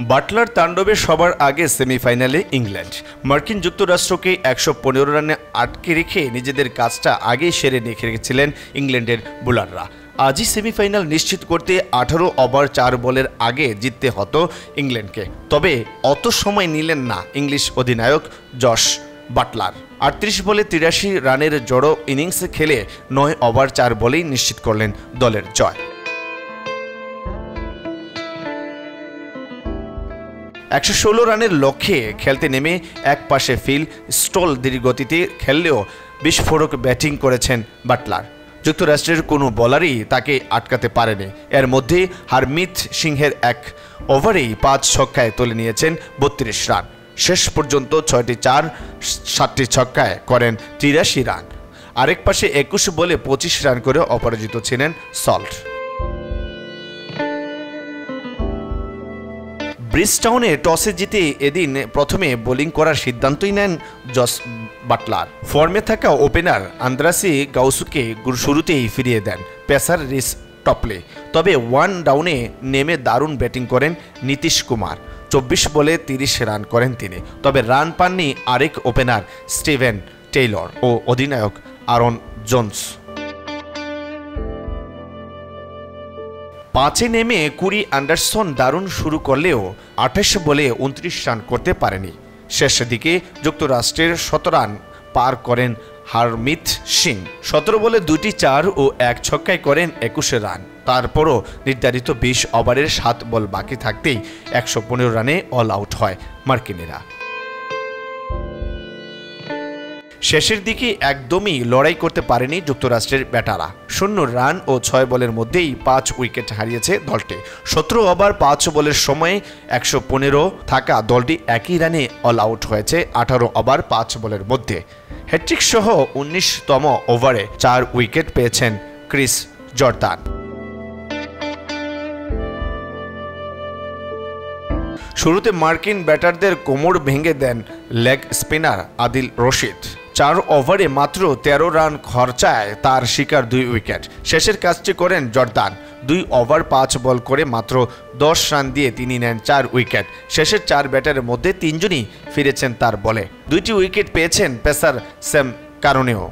Butler তাণ্ডবে সবার আগে সেমিফাইনালে ইংল্যান্ড। মার্কিন যুক্তরাষ্ট্রকে ১১৫ রানে আটকে রেখে নিজেদের কাজটা আগেই সেরে নিয়ে রেখেছিলেন ইংল্যান্ডের বোলাররা। আজই সেমিফাইনাল নিশ্চিত করতে ১৮ ওভার ৪ বলের আগে জিততে হতো ইংল্যান্ডকে। তবে অত সময় নিলেন না ইংলিশ অধিনায়ক জশ বাটলার। ৩৮ বলে ৮৩ রানের জড়ো ইনিংস খেলে ৯ ওভার ৪ বলেই নিশ্চিত করলেন দলের জয়। ১১৬ রানের লক্ষ্যে খেলতে নেমে একপাশে ফিল স্টল ধীরগতিতে খেললেও বিস্ফোরক ব্যাটিং করেছেন বাটলার। যুক্তরাষ্ট্রের কোনো বোলারই তাকে আটকাতে পারেনি। এর মধ্যে হারমিত সিংহের এক ওভারেই ৫ ছক্কায় তুলে নিয়েছেন ৩২ রান। শেষ পর্যন্ত ৬টি ৪, ৭টি ছক্কায় করেন ৮৩ রান। আরেক পাশে ২১ বলে ২৫ রান করে অপরাজিত ছিলেন সল্ট। ব্রিজটাউনে টসে জিতে এদিন প্রথমে বোলিং করার সিদ্ধান্তই নেন জস বাটলার। ফর্মে থাকা ওপেনার আন্দ্রাসি গাউসুকে শুরুতেই ফিরিয়ে দেন পেসার রিস টপলে। তবে ওয়ান ডাউনে নেমে দারুণ ব্যাটিং করেন নীতিশ কুমার। ২৪ বলে ৩০ রান করেন তিনি। তবে রান পাননি আরেক ওপেনার স্টিভেন টেইলর ও অধিনায়ক আরন জোন্স। ৫-এ নেমে কুরি অ্যান্ডারসন দারুণ শুরু করলেও ২৮ বলে ২৯ রান করতে পারেনি। শেষ দিকে যুক্তরাষ্ট্রের ১৭ রান পার করেন হারমিত সিং। ১৭ বলে ২টি ৪ ও ১ ছক্কায় করেন ২১ রান। তারপরও নির্ধারিত ২০ ওভারের ৭ বল বাকি থাকতেই ১১৫ রানে অল আউট হয় মার্কিনিরা। শেষের দিকে একদমই লড়াই করতে পারেনি যুক্তরাষ্ট্রের ব্যাটাররা। ০ রান ও ৬ বলের মধ্যেই ৫ উইকেট হারিয়েছে দলটি। ১৭ ওভার ৫ বলের সময়ে ১১৫ থাকা দলটি একই রানে অল আউট হয়েছে ১৮ ওভার ৫ বলের মধ্যে। হ্যাট্রিক সহ ১৯তম ওভারে ৪ উইকেট পেয়েছেন ক্রিস জর্দান। শুরুতে মার্কিন ব্যাটারদের কোমর ভেঙে দেন লেগ স্পিনার আদিল রশিদ। ৪ ওভারে মাত্র ১৩ রান খরচায় তার শিকার ২ উইকেট। শেষের কাজটি করেন জর্দান। ২ ওভার ৫ বল করে মাত্র ১০ রান দিয়ে তিনি নেন ৪ উইকেট। শেষের ৪ ব্যাটারের মধ্যে ৩ জনই ফিরেছেন তার বলে। ২টি উইকেট পেয়েছেন পেসার স্যাম কারনেও।